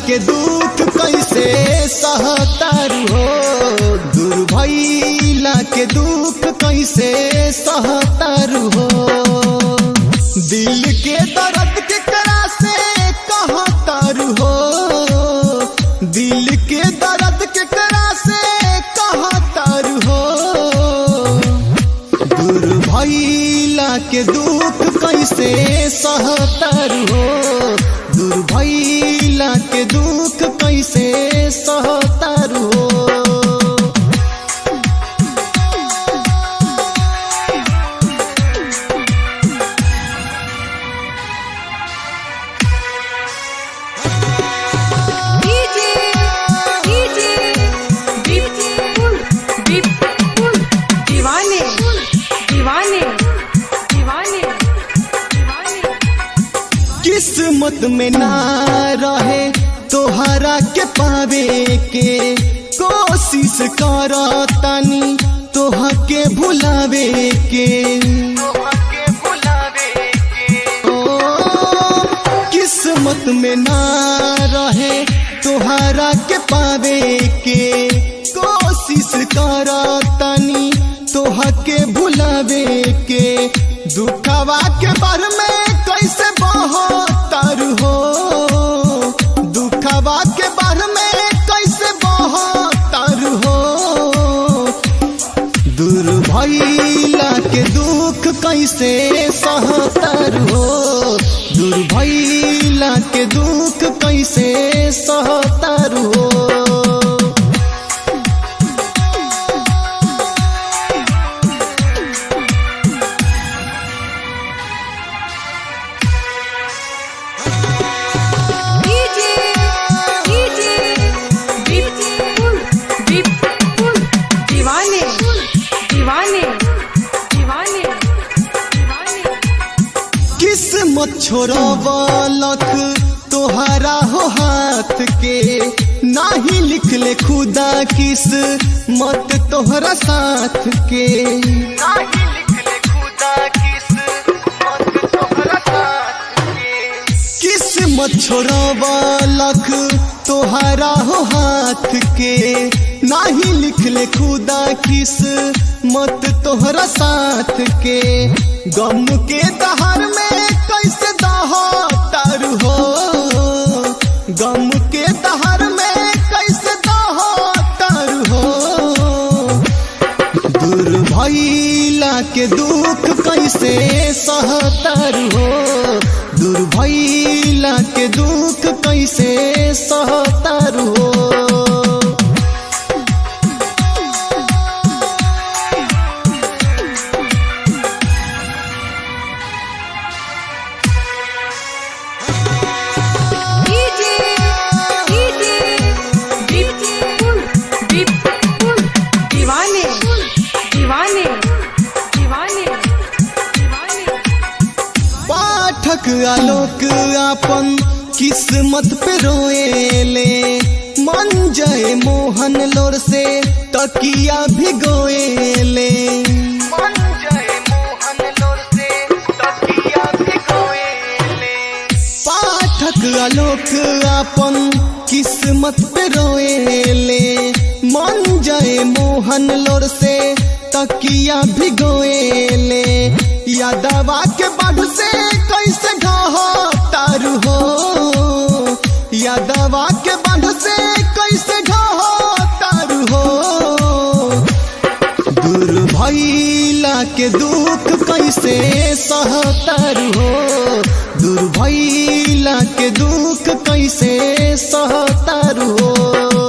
के दुख कैसे सहतारू हो, दूर भइला के दुख कैसे सहतारू हो। दिल के दर्द केकरा से कहतारू हो, दिल के दर्द केकरा से कहतारू हो। दूर भइला के दुख कैसे सहतारू हो, दूर भइला के दुख कैसे सहतारू हो। किस्मत में ना रहे तोहरा के पावे के, कोशिश करतानी तोह के भुलावे के। ओ किस्मत में ना रहे तोहरा के पावे के, कोशिश करतानी तोह के भुलावे के। दुखवा के बार में कैसे बहतारू हो, दुखवा के बार में कैसे बहतारू हो। दूर भइला के दुख कैसे सहतारू हो, दूर भइला के दुख कैसे सहतारू हो। किस्मत छोड़वलक तोहरा हो हाथ के, नाही लिख ले खुदा किस्मत तोहरा साथ के। नाही लिख ले खुदा किस्मत तोहरा साथ के। किस्मत छोड़वलक तोहरा हो हाथ के, नाही लिख ले खुदा किस्मत तोहरा साथ के। गम के दहार में कैसे दहतारू हो, गम के दहार में कैसे दहतारू हो। दूर भइला के दुख कैसे सहतारू हो, दूर भइला के दुख कैसे सहतारू हो। पाठक आलोक अपन किस्मत पे रोएले, मन जय मोहन लोर से तकिया भिगोएले। मन जय मोहन लोर से तकिया भिगोएले। पाठक आलोक अपन किस्मत पे रोएले, मन जय मोहन लोर से तकिया भिगोएले। यादवा के बाढ़ से कैसे घहतारू हो, यादवा के बाढ़ से कैसे घहतारू हो। दूर भइला के दुख कैसे सहतारू हो, दूर भइला के दुख कैसे सहतारू हो।